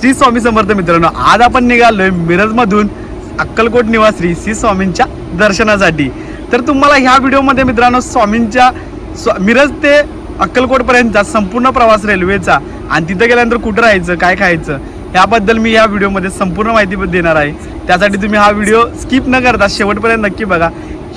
श्री स्वामी समर्थ मित्रांनो, आज आपण निघालोय मिरजमधून अक्कलकोट निवासी श्री स्वामींच्या दर्शनासाठी। तर तुम्हाला ह्या व्हिडिओमध्ये मित्रांनो स्वामींच्या मिरज ते अक्कलकोटपर्यंतचा संपूर्ण प्रवास रेल्वेचा आणि तिथे गेल्यानंतर कुठं राहायचं, काय खायचं याबद्दल मी या व्हिडिओमध्ये संपूर्ण माहिती देणार आहे। त्यासाठी तुम्ही हा व्हिडिओ स्किप न करता शेवटपर्यंत नक्की बघा।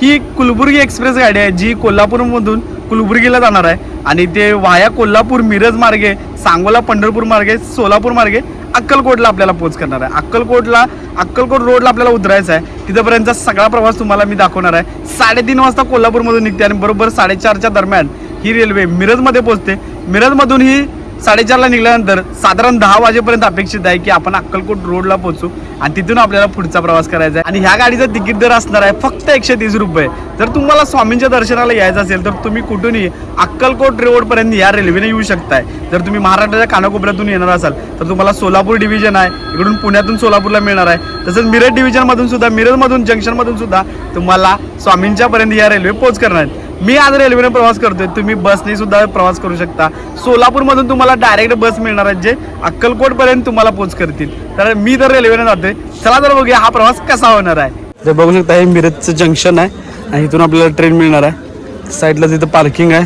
ही कुलबुर्गी एक्सप्रेस गाडी आहे जी कोल्हापूरमधून कुलबुर्गीला जाणार आहे आणि ते वाया कोल्हापूर मिरज मार्गे, सांगोला पंढरपूर मार्गे, सोलापूर मार्गे अक्कलकोटला आपल्याला पोच करणार आहे। अक्कलकोट रोडला आपल्याला उतरायचं आहे। तिथपर्यंतचा सगळा प्रवास तुम्हाला मी दाखवणार आहे। 3:30 वाजता कोल्हापूरमधून निघते आणि बरोबर 4:30च्या दरम्यान ही रेल्वे मिरजमध्ये पोहोचते। मिरजमधून ही 4:30ला निघाल्यानंतर साधारण 10 वाजेपर्यंत अपेक्षित आहे की आपण अक्कलकोट रोडला पोहोचू आणि तिथून आपल्याला पुढचा प्रवास करायचा आहे। आणि ह्या गाडीचं तिकीट दर असणार आहे फक्त 130 रुपये। जर तुम्हाला स्वामींच्या दर्शनाला यायचं असेल तर तुम्ही कुठूनही अक्कलकोट रोडपर्यंत या रेल्वेने येऊ शकताय। जर तुम्ही महाराष्ट्राच्या कानाकोपऱ्यातून येणार असाल तर तुम्हाला सोलापूर डिव्हिजन आहे, इकडून पुण्यातून सोलापूरला मिळणार आहे। तसंच मिरज डिव्हिजनमधून सुद्धा, मिरजमधून जंक्शनमधून सुद्धा तुम्हाला स्वामींच्या पर्यंत या रेल्वे पोच करणार आहेत। मी आज रेल्वेने प्रवास करतोय, तुम्ही बसने सुद्धा प्रवास करू शकता। सोलापूरमधून तुम्हाला डायरेक्ट बस मिळणार आहे जे अक्कलकोटपर्यंत तुम्हाला पोच करतील। तर मी तर रेल्वेने जातोय, चला तर बघूया हा प्रवास कसा होणार आहे। तर बघू शकता हे मिरजचं जंक्शन आहे आणि इथून आपल्याला ट्रेन मिळणार आहे। साईडला तिथं पार्किंग आहे,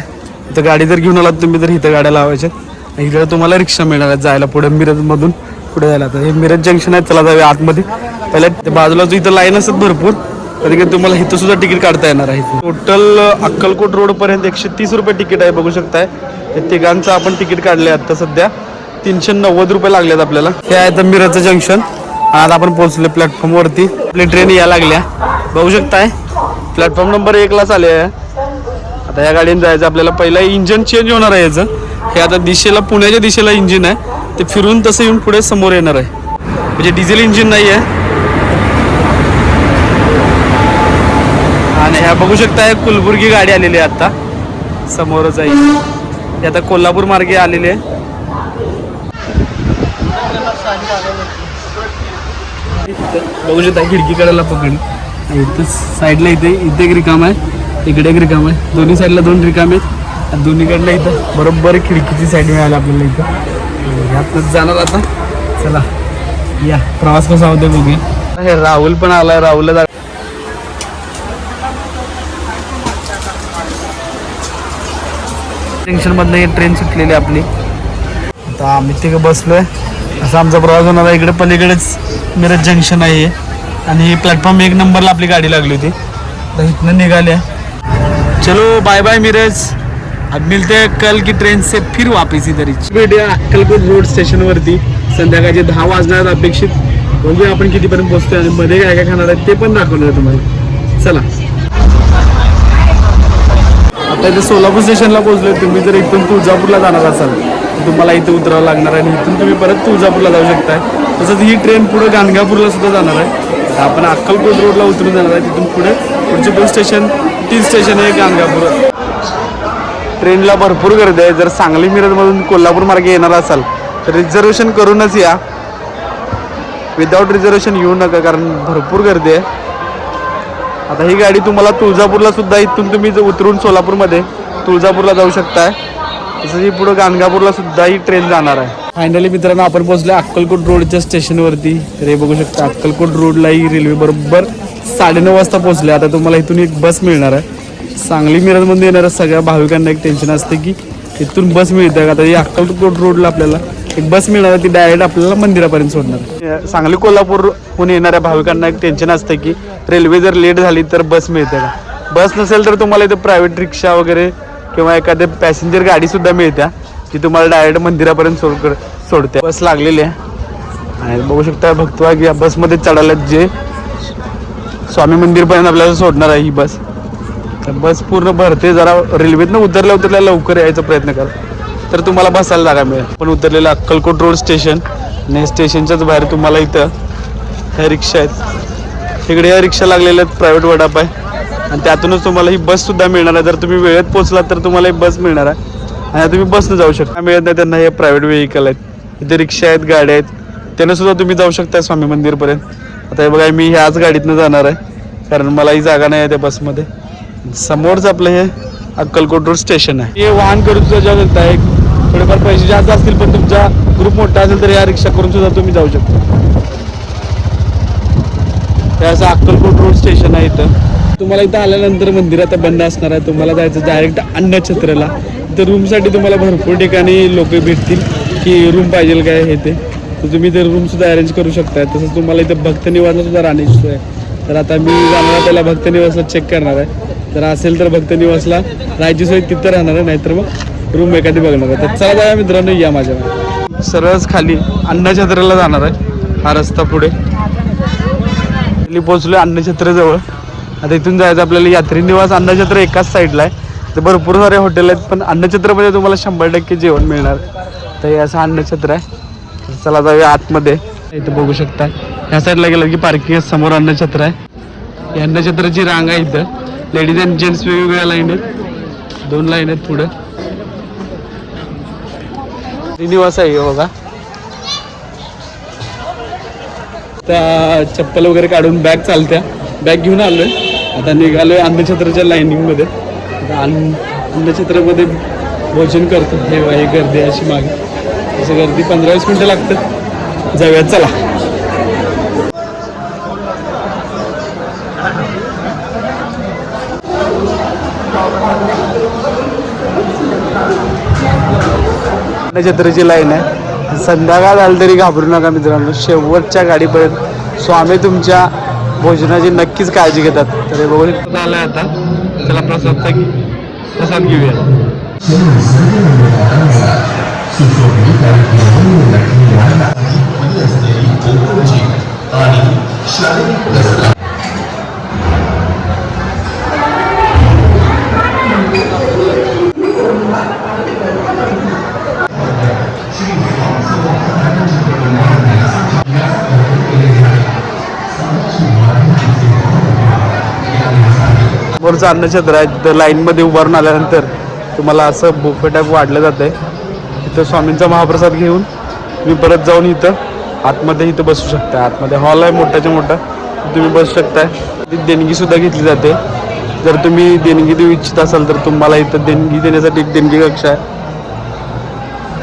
इथं गाडी जर घेऊन आलात तुम्ही तर इथं गाड्या लावायच्या। इकडे तुम्हाला रिक्षा मिळणार आहे जायला पुढे मिरजमधून पुढे जायला। तर हे मिरज जंक्शन आहे, चला जाऊया आतमध्ये। पहिल्या बाजूला जो इथं लाईन असतात भरपूर, तरी तुम्हाला इथं सुद्धा तिकीट काढता येणार आहे। टोटल अक्कलकोट रोड पर्यंत 130 रुपये तिकीट आहे, बघू शकताय। हे तिघांचं आपण तिकीट काढले आता सध्या 390 रुपये लागलेत आपल्याला। हे आहे तर मिरजचं जंक्शन। आज आपण पोहोचले प्लॅटफॉर्मवरती, आपली ट्रेन या लागल्या, बघू शकताय। प्लॅटफॉर्म नंबर 1ला आले आहे। आता या गाडीने जायचं आपल्याला। पहिला इंजिन चेंज होणार आहे याचं। हे आता दिशेला, पुण्याच्या दिशेला इंजिन आहे, ते फिरून तसं येऊन पुढे समोर येणार आहे। म्हणजे डिझेल इंजिन नाही आहे। आणि ह्या बघू शकता कुलबुर्गी गाडी आलेली आहे आता समोरच आहे। हे आता कोल्हापूर मार्गे आलेली आहे। बघू शकता खिडकी कडेला पकडली, इथं साईडला इथे एक रिकाम आहे, इकडे एक रिकाम आहे, दोन्ही साईडला 2 रिकाम आहेत। दोन्हीकडला इथं बरोबर खिडकीची साईड मिळाली आपल्याला। इथं ह्यातच जाणार आता, चला या प्रवास कसा होतो बघूया। हे राहुल पण आलाय, राहुलला जंक्शनमधनं ही ट्रेन सुटलेली आपली। आता आम्ही तिकडे बसलोय, असा आमचा प्रवास होणार आहे। इकडे पलीकडेच मिरज जंक्शन आहे आणि प्लॅटफॉर्म 1 नंबरला आपली गाडी लागली होती। तर इथनं निघाल्या, चलो बाय बाय मिरज, अब मिलते हैं कल की ट्रेन से फिर वापस इधर। भेटूया अक्कलकोट रोड स्टेशनवरती संध्याकाळचे 10 वाजणार अपेक्षित। बघूया आपण कितीपर्यंत पोहोचतोय आणि मध्ये काय काय खाणार आहे ते पण दाखवणार आहे तुम्हाला। चला आता इथे सोलापूर स्टेशनला पोहोचलोय। तुम्ही जर इथून तुळजापूरला जाणार असाल तर तुम्हाला इथे उतरावं लागणार आहे आणि इथून तुम्ही परत तुळजापूरला जाऊ शकताय। तसंच ही ट्रेन पुढे गाणगापूरला सुद्धा जाणार आहे। आपण अक्कलकोट रोडला उतरून जाणार आहे, तिथून पुढचे 2 स्टेशन, 3 स्टेशन आहे गाणगापूर। ट्रेनला भरपूर गर्दी आहे। जर सांगली मिरजमधून कोल्हापूर मार्गे येणार असाल तर रिझर्वेशन करूनच या, विदाऊट रिझर्वेशन येऊ नका कारण भरपूर गर्दी आहे। आता ही गाडी तुम्हाला तुळजापूरला सुद्धा, इथून तुम्ही जर उतरून सोलापूरमध्ये तुळजापूरला जाऊ शकताय। तसंच ही पुढं गाणगापूरला सुद्धा ही ट्रेन जाणार आहे। फायनली मित्रांनो आपण पोहोचलो अक्कलकोट रोडच्या स्टेशनवरती। तर हे बघू शकता अक्कलकोट रोडला ही रेल्वे बरोबर 9:30 वाजता पोहोचले। आता तुम्हाला इथून एक बस मिळणार आहे। सांगली मिरजमध्ये येणाऱ्या सगळ्या भाविकांना एक टेन्शन असते की इथून बस मिळते का। आता ही अक्कलकोट रोडला आपल्याला एक बस मिळणार आहे, ती डायरेक्ट आपल्याला मंदिरापर्यंत सोडणार आहे। सांगली कोल्हापूरहून येणाऱ्या भाविकांना एक टेन्शन असते की रेल्वे जर लेट झाली तर बस मिळते का। बस नसेल तर तुम्हाला इथं प्रायव्हेट रिक्षा वगैरे किंवा एखाद्या पॅसेंजर गाडीसुद्धा मिळत्या जी तुम्हाला डायरेक्ट मंदिरापर्यंत सोडते। बस लागलेली आहे आणि बघू शकता भक्तवाग या बसमध्ये चढायला जे स्वामी मंदिरपर्यंत आपल्याला सोडणार आहे ही बस। तर बस पूर्ण भरते, जरा रेल्वेतनं उतरल्या लवकर यायचा प्रयत्न करा तर तुम्हाला बसायला जागा मिळेल। पण उतरलेलं अक्कलकोट रोड स्टेशन आणि स्टेशनच्याच बाहेर तुम्हाला इथं ह्या रिक्षा आहेत, इकडे या रिक्षा लागलेल्या आहेत, प्रायव्हेट वडाप आहे आणि त्यातूनच तुम्हाला ही बससुद्धा मिळणार आहे। जर तुम्ही वेळेत पोहोचलात तर तुम्हाला ही बस मिळणार आहे आणि तुम्ही बसनं जाऊ शकता। मिळत नाही त्यांना हे प्रायव्हेट व्हेकल आहेत, इथे रिक्षा आहेत, गाड्या आहेत, त्यानं सुद्धा तुम्ही जाऊ शकता स्वामी मंदिरपर्यंत। आता हे बघा मी ह्याच गाडीतनं जाणार आहे कारण मला ही जागा नाही आहे त्या बसमध्ये। समोरच आपलं हे अक्कलकोट रोड स्टेशन आहे। हे वाहन करू जाऊ शकता, एक थोडेफार पैसे जास्त असतील पण तुमचा ग्रुप मोठा असेल तर या रिक्षा करून सुद्धा तुम्ही जाऊ शकता. हे असं अक्कलकोट रोड स्टेशन आहे इथं. तुम्हाला इथं आल्यानंतर मंदिर आता बंद असणार आहे. तुम्हाला जायचं डायरेक्ट अन्नछत्रला. तर रूमसाठी तुम्हाला भरपूर ठिकाणी लोक भेटतील की रूम पाहिजे काय हे ते, तर तुम्ही ते रूमसुद्धा अरेंज करू शकता. तसंच तुम्हाला इथं भक्त निवासला सुद्धा राहण्याची सोय आहे. तर आता मी जाणार त्याला भक्त निवासला चेक करणार आहे. तर असेल तर भक्त निवासला राहायची सोय तिथं राहणार आहे, नाहीतर मग रूम एखादी बघणार आहे. तर चला जाऊया मित्रांनो, या माझ्या सरळच खाली अन्नछत्रला जाणार आहे. हा रस्ता पुढे पोहोचलो अन्नछत्रजवळ. आता इथून जायचं आपल्याला यात्री निवास. अन्नछत्र एकाच साईडला आहे. तर भरपूर सारे हॉटेल आहेत पण अन्नछत्रमध्ये तुम्हाला 100% जेवण मिळणार. तर हे असं अन्नछत्र आहे. चला जाऊया आतमध्ये. इथं बघू शकता ह्या साईडला गेलं की पार्किंग समोर अन्नछत्र आहे. ही अन्नछत्रची रांग आहे. इथं लेडीज अँड जेंट्स वेगवेगळ्या लाईन आहेत. 2 लाईन आहेत पुढं. निवास आहे बघा. त्या चप्पल वगैरे काढून बॅग चालत्या बॅग घेऊन आलोय. आता निघालोय अन्नछत्रच्या लाईनिंगमध्ये. आता अन्नछत्रमध्ये भोजन करतो. हे गर्दी अशी मागे असं गर्दी 15-20 मिनटं लागतात. जाऊयात चला. अन्नछत्रची लाईन आहे. संध्याकाळ झाली तरी घाबरू नका मित्रांनो. शेवटच्या गाडीपर्यंत स्वामी तुमच्या भोजनाची नक्कीच काळजी घेतात. तर हे बघून आलंय आता. चला प्रसाद घेऊया. वरचं अन्नछत्र आहे. तिथं लाईनमध्ये उभारून आल्यानंतर तुम्हाला असं बुफे टाईप वाढलं जातं आहे. तिथं स्वामींचा महाप्रसाद घेऊन तुम्ही परत जाऊन इथं आतमध्ये इथं बसू शकता. आतमध्ये हॉल आहे मोठाच्या मोठा, तुम्ही बसू शकताय. ती देणगीसुद्धा घेतली जाते. जर तुम्ही देणगी देऊ इच्छित असाल तर तुम्हाला इथं देणगी देण्यासाठी एक देणगी कक्ष आहे.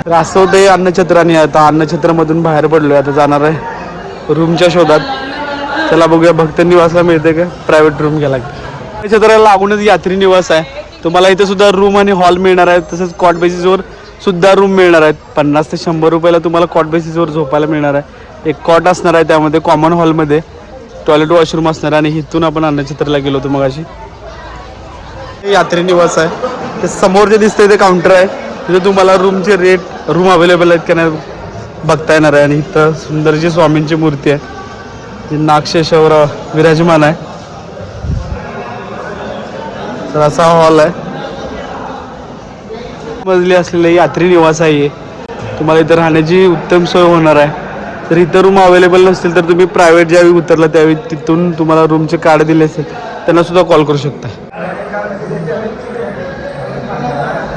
तर असं होतं हे अन्नछत्राने. आता अन्नछत्रामधून बाहेर पडलो आहे. आता जाणार आहे रूमच्या शोधात. चला बघूया भक्त निवासला मिळते का प्रायव्हेट रूम घ्यायला लागते. अन्नछत्राला लागूनच यात्री निवास आहे. तुम्हाला इथे सुद्धा रूम आणि हॉल मिळणार आहेत. तसंच कॉट बेसिसवर सुद्धा रूम मिळणार आहेत. 50 ते 100 रुपयाला तुम्हाला कॉट बेसिसवर झोपायला मिळणार आहे. एक कॉट असणार आहे, त्यामध्ये कॉमन हॉलमध्ये टॉयलेट वॉशरूम असणार आहे. आणि इथून आपण अन्नछत्राला गेलो होतो मग अशी. यात्री निवास आहे. ते समोर जे दिसतंय ते काउंटर आहे. तिथे तुम्हाला रूमचे रेट, रूम अवेलेबल आहेत का नाही बघता येणार आहे. आणि इथं सुंदरची स्वामींची मूर्ती आहे जी नागशेषावर विराजमान आहे. तर असा हॉल आहे. मजली असलेले यात्री निवास आहे. तुम्हाला इथं राहण्याची उत्तम सोय होणार आहे. तर इथं रूम अवेलेबल नसतील तर तुम्ही प्रायव्हेट ज्यावेळी उतरला त्यावेळी तिथून तुम्हाला रूमचे कार्ड दिले असेल त्यांना सुद्धा कॉल करू शकता.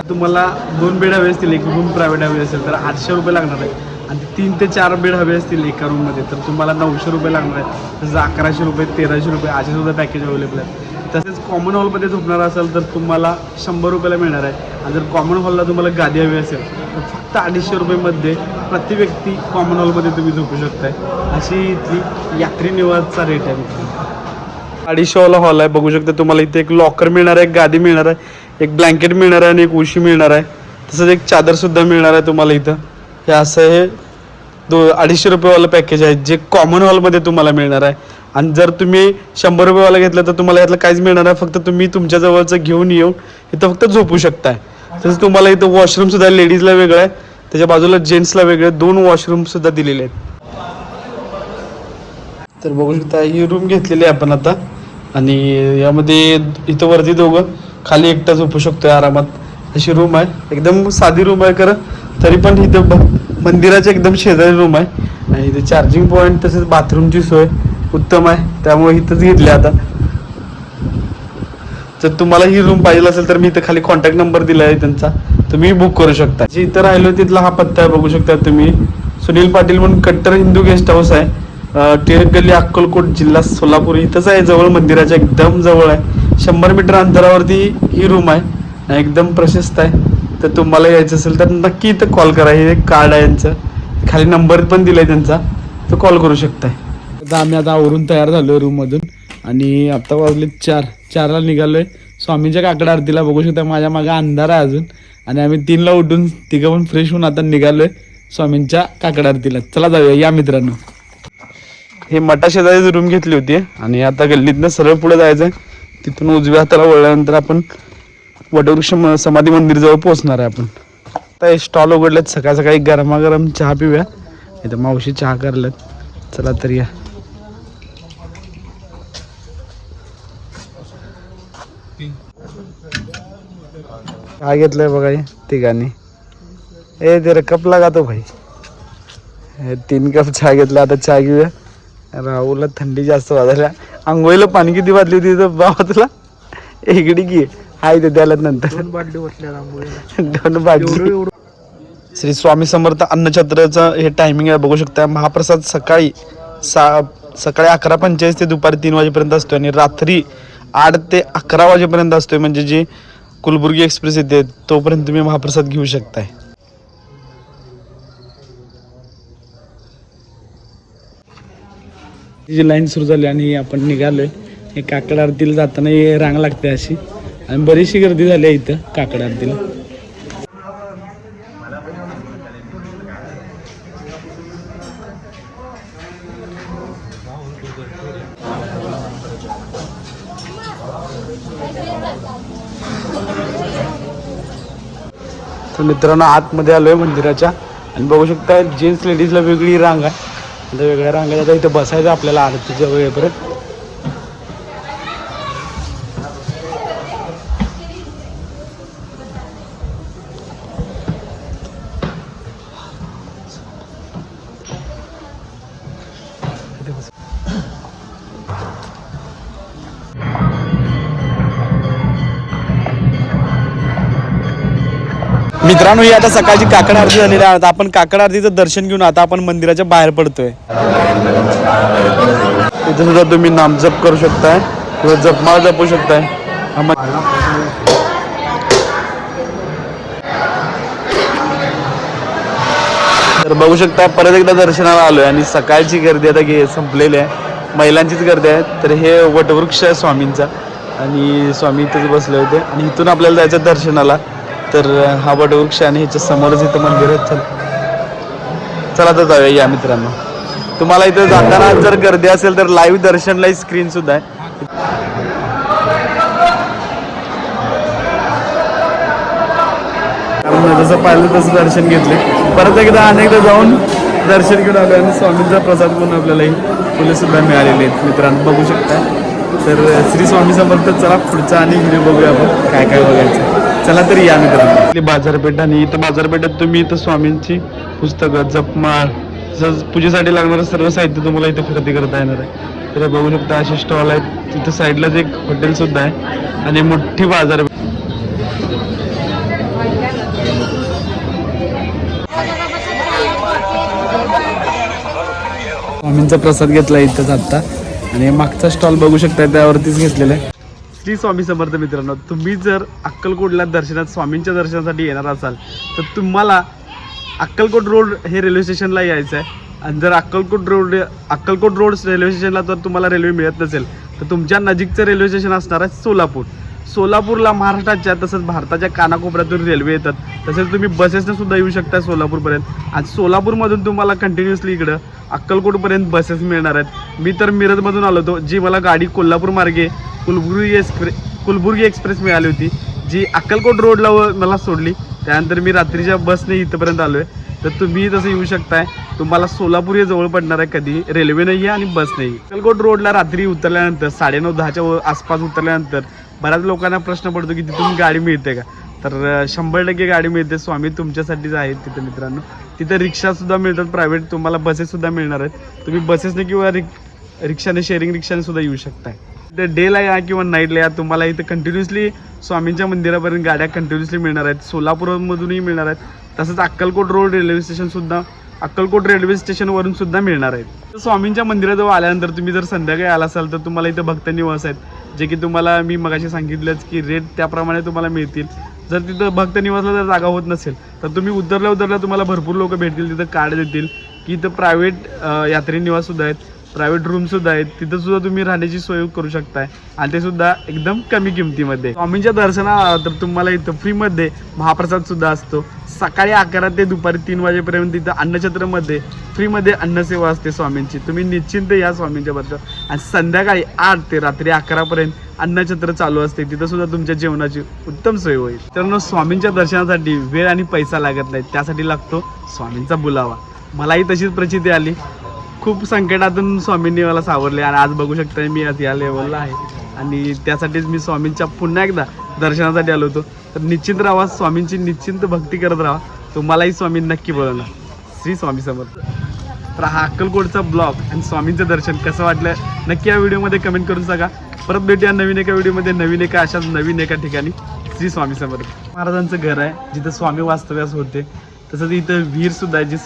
तुम्हाला 2 बेड हवे असतील, एक रूम प्रायव्हेट हवी असेल तर 800 रुपये लागणार आहे. आणि 3 ते 4 बेड हवे असतील एका रूममध्ये तर तुम्हाला 900 रुपये लागणार आहे. तसं 1100 रुपये, 1300 रुपये असे सुद्धा पॅकेज अवेलेबल आहे. तसेच कॉमन हॉलमध्ये झोपणार असाल तर तुम्हाला 100 रुपयाला मिळणार आहे. आणि जर कॉमन हॉलला तुम्हाला गादी हवी असेल तर फक्त 250 रुपयेमध्ये प्रति व्यक्ती कॉमन हॉलमध्ये तुम्ही झोपू शकताय. अशी इथली यात्री निवासचा रेट आहे. 250 वाला हॉल आहे. बघू शकता तुम्हाला इथे एक लॉकर मिळणार आहे, एक गादी मिळणार आहे, एक ब्लँकेट मिळणार आहे आणि एक उशी मिळणार आहे. तसंच एक चादरसुद्धा मिळणार आहे तुम्हाला इथं. हे असं हे 250 रुपयेवालं पॅकेज आहे जे कॉमन हॉलमध्ये तुम्हाला मिळणार आहे. आणि जर तुम्ही 100 रुपयेवाला घेतलं तर तुम्हाला यातलं काहीच मिळणार आहे. फक्त तुम्ही तुमच्या जवळचं घेऊन येऊन इथं फक्त झोपू शकताय. तसंच तुम्हाला इथं वॉशरूमसुद्धा लेडीजला वेगळं आहे, त्याच्या बाजूला जेंट्सला वेगळे 2 वॉशरूमसुद्धा दिलेले आहेत. तर बघू शकता ही रूम घेतलेली आहे आपण आता. आणि यामध्ये इथं वरती दोघं, खाली एकटा झोपू शकतोय आरामात. अशी रूम आहे. एकदम साधी रूम आहे खरं, तरी पण इथं मंदिराच्या एकदम शेजारी रूम आहे. आणि इथे चार्जिंग पॉईंट तसेच बाथरूमची सोय उत्तम आहे, त्यामुळे इथंच घेतली आता. जर तुम्हाला ही रूम पाहिजे असेल तर मी इथं खाली कॉन्टॅक्ट नंबर दिला आहे त्यांचा, तुम्ही बुक करू शकता. जे इथं राहिलो तिथला हा पत्ता आहे, बघू शकता तुम्ही. सुनील पाटील म्हणून कट्टर हिंदू गेस्ट हाऊस आहे, टिळक गल्ली, अक्कलकोट, जिल्हा सोलापूर. इथंच आहे, जवळ मंदिराच्या एकदम जवळ आहे. 100 मीटर अंतरावरती ही रूम आहे. एकदम प्रशस्त आहे. तर तुम्हाला यायचं असेल तर नक्की इथं कॉल करा. हे एक कार्ड आहे यांचं, खाली नंबर पण दिलाय त्यांचा, तर कॉल करू शकताय. आता आम्ही आवरून तयार झालो रूममधून आणि आता वाजले 4ला निघालोय स्वामींच्या काकड आरतीला. बघू शकता माझ्या मागे अंधार आहे अजून आणि आम्ही 3ला उठून तिघं पण फ्रेश होऊन आता निघालोय स्वामींच्या काकड आरतीला. चला जाऊया या मित्रांनो. हे मठा शेजारीच रूम घेतली होती आणि आता गल्लीतनं सरळ पुढे जायचंय. तिथून उजव्या हाताला वळल्यानंतर आपण वटवृक्ष समाधी मंदिर जवळ पोहोचणार आहे. आपण आता हे स्टॉल उघडलेत, सकाळ सकाळी गरमागरम चहा पिऊया. इथं मावशी चहा करल्यात, चला तर या. चहा घेतलंय बघा तिघांनी. ए ते कप लगा तो भाई. 3 कप चहा घेतला. आता चहा घेऊया. राहुलला थंडी जास्त वाजल्या. आंघोळीला पाणी किती वाजली होती तिथं बाबा तुला? इकडे की हाय ते द्यायला नंतर 2 बाटली. श्री स्वामी समर्थ अन्नछत्राचं हे टायमिंग आहे, बघू शकता. महाप्रसाद सकाळी 11:45 ते दुपारी 3 वाजेपर्यंत असतो आणि रात्री 8 ते 11 वाजेपर्यंत असतोय. म्हणजे जी कुलबुर्गी एक्सप्रेस येते तोपर्यंत तुम्ही महाप्रसाद घेऊ शकताय. जी लाईन सुरू झाली आणि आपण निघालोय. हे काकड आरतीला जाताना हे रांग लागते अशी आणि बरीचशी गर्दी झाली आहे इथं काकड आरतीला. तर मित्रांनो आतमध्ये आलोय मंदिराच्या आणि बघू शकता जेंट्स लेडीजला वेगळी रांग आहे. आता वेगळ्या रांगात आता इथं बसायचं आपल्याला आरतीच्या वेळेपर्यंत. मित्रांनो ही आता सकाळची काकड आरती झालेली आहे. आता आपण काकड आरतीचं दर्शन घेऊन आता आपण मंदिराच्या बाहेर पडतोय. इथे सुद्धा तुम्ही नामजप करू शकताय किंवा जपमाळ जपू शकताय. तर बघू शकता परत एकदा दर्शनाला आलोय आणि सकाळची गर्दी आता संपलेली आहे. महिलांचीच गर्दी आहे. तर हे वटवृक्ष आहे स्वामींचा आणि स्वामी इथेच बसले होते आणि इथून आपल्याला जायचं दर्शनाला. तर हा वटवृक्ष आणि ह्याच्या समोरच इथं मंदिर आहे. चला तर जाऊया या मित्रांनो. तुम्हाला इथं जाताना जर गर्दी असेल तर लाईव्ह दर्शनला स्क्रीन सुद्धा आहे. जसं पाहिलं तसं दर्शन घेतले. परत एकदा अनेकदा जाऊन दर्शन घेऊन आलो आणि स्वामींचा प्रसाद म्हणून आपल्यालाही फुले सुद्धा मिळालेले आहेत मित्रांनो, बघू शकता. तर श्री स्वामी समर्थ. चला पुढचा आणि व्हिडिओ बघूया आपण काय काय बघायचं. चला तरी या मित्रांनो. बाजारपेठ आणि इथं बाजारपेठेत तुम्ही इथं स्वामींची पुस्तकं, जपमाळ, पूजेसाठी लागणारं सर्व साहित्य तुम्हाला इथं खरेदी करता येणार आहे. तर बघू शकता असे स्टॉल आहेत. तिथं साईडलाच एक हॉटेल सुद्धा आहे आणि मोठी बाजारपेठ. स्वामींचा प्रसाद घेतला इथंच आत्ता आणि मागचा स्टॉल बघू शकता त्यावरतीच घेतलेला आहे. श्री स्वामी समर्थ. मित्रांनो तुम्ही जर अक्कलकोटला दर्शनात स्वामींच्या दर्शनासाठी येणार असाल तर तुम्हाला अक्कलकोट रोड हे रेल्वे स्टेशनला यायचं आहे. आणि जर अक्कलकोट रोड रेल्वे स्टेशनला तर तुम्हाला रेल्वे मिळत नसेल तर तुमच्या नजीकचं रेल्वे स्टेशन असणार आहे सोलापूर. सोलापूरला महाराष्ट्राच्या तसंच भारताच्या कानाकोपऱ्यातून रेल्वे येतात. तसेच तुम्ही बसेसने सुद्धा येऊ शकता सोलापूरपर्यंत. आणि सोलापूरमधून तुम्हाला कंटिन्युअसली इकडं अक्कलकोटपर्यंत बसेस मिळणार आहेत. मी तर मिरजमधून आलो होतो, जी मला गाडी कोल्हापूर मार्गे कुलबुर्गी एक्सप्रेस मिळाली होती, जी अक्कलकोट रोडला मला सोडली. त्यानंतर मी रात्रीच्या बसने इथंपर्यंत आलो आहे. तर तुम्ही तसं येऊ शकताय. तुम्हाला सोलापूर हे जवळ पडणार आहे, कधी रेल्वेनंही आणि बसनेही. अक्कलकोट रोडला रात्री उतरल्यानंतर 9:30-10च्या आसपास उतरल्यानंतर बऱ्याच लोकांना प्रश्न पडतो की तिथून गाडी मिळते का. तर 100% गाडी मिळते. स्वामी तुमच्यासाठीच आहेत तिथं मित्रांनो. तिथं रिक्षासुद्धा मिळतात प्रायव्हेट, तुम्हाला बसेससुद्धा मिळणार आहेत. तुम्ही बसेसने किंवा रिक्षाने, शेअरिंग रिक्षाने सुद्धा येऊ शकताय. तर डेला या किंवा नाईटला या, तुम्हाला इथं कंटिन्युअसली स्वामींच्या मंदिरापर्यंत गाड्या कंटिन्युअसली मिळणार आहेत. सोलापूरमधूनही मिळणार आहेत. तसंच अक्कलकोट रोड रेल्वे स्टेशनसुद्धा, अक्कलकोट रेल्वे स्टेशनवरून सुद्धा मिळणार आहेत. स्वामींच्या मंदिराजवळ आल्यानंतर तुम्ही जर संध्याकाळी आला असाल तर तुम्हाला इथं भक्त निवास आहेत, जे की तुम्हाला मी मगाशी सांगितलंच की रेट त्याप्रमाणे तुम्हाला मिळतील. जर तिथं भक्त निवासला जर जागा होत नसेल तर तुम्ही उतरल्या तुम्हाला भरपूर लोक भेटतील, तिथं कार्ड देतील की इथं प्रायव्हेट यात्री निवाससुद्धा आहेत, प्रायव्हेट रूमसुद्धा आहेत, तिथं सुद्धा तुम्ही राहण्याची सोय करू शकताय आणि ते सुद्धा एकदम कमी किमतीमध्ये. स्वामींच्या दर्शनाला तर तुम्हाला इथं फ्रीमध्ये महाप्रसाद सुद्धा असतो. सकाळी 11 ते दुपारी 3 वाजेपर्यंत इथं अन्नछत्रमध्ये फ्रीमध्ये अन्नसेवा असते स्वामींची. तुम्ही निश्चिंत या स्वामींच्या बद्दल. आणि संध्याकाळी 8 ते रात्री 11 पर्यंत अन्नछत्र चालू असते, तिथं सुद्धा तुमच्या जेवणाची उत्तम सोय होईल. तर स्वामींच्या दर्शनासाठी वेळ आणि पैसा लागत नाही, त्यासाठी लागतो स्वामींचा बुलावा. मलाही तशीच प्रचिती आली. खूप संकटातून स्वामींनी मला सावरले आणि आज बघू शकता मी आज या लेवलला आहे आणि त्यासाठीच मी स्वामींच्या पुन्हा एकदा दर्शनासाठी आलो होतो. तर निश्चिंत राहा, स्वामींची निश्चिंत भक्ती करत राहा, तुम्हालाही स्वामी नक्की बोलवणार. श्री स्वामी समर्थ. तर हा अक्कलकोटचा ब्लॉग आणि स्वामींचं दर्शन कसं वाटलं नक्की या व्हिडिओमध्ये कमेंट करून सांगा. परत भेटूया नवीन एका व्हिडिओमध्ये नवीन एका अशाच नवीन एका ठिकाणी. श्री स्वामी समर्थ. महाराजांचं घर आहे जिथं स्वामी वास्तव्यास होते. तसंच इथं विहीरसुद्धा आहे जी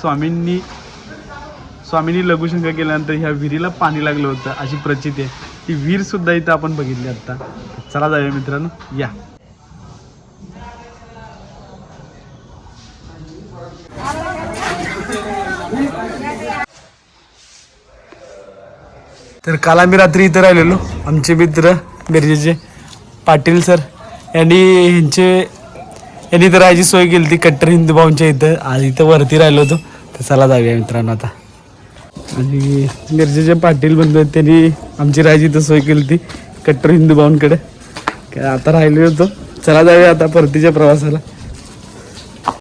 स्वामींनी लघुशंका केल्यानंतर ह्या विहिरीला पाणी लागलं होतं अशी प्रचिती आहे. ती विहीरसुद्धा इथं आपण बघितली आत्ता. चला जाऊया मित्रांनो, या. तर काल आम्ही रात्री इथं राहिलेलो. आमचे मित्र मिरजेचे पाटील सर यांनी इथं राहायची सोय केली ती कट्टर हिंदू भाऊंच्या इथं. आज इथं वरती राहिलो होतो. तर चला जाऊया मित्रांनो आता. आणि मिरजेचे पाटील बंधू आहेत, त्यांनी आमची राहायची इथं सोय केली ती कट्टर हिंदू भाऊंकडे. आता राहिलो होतो. चला जाऊया आता परतीच्या प्रवासाला.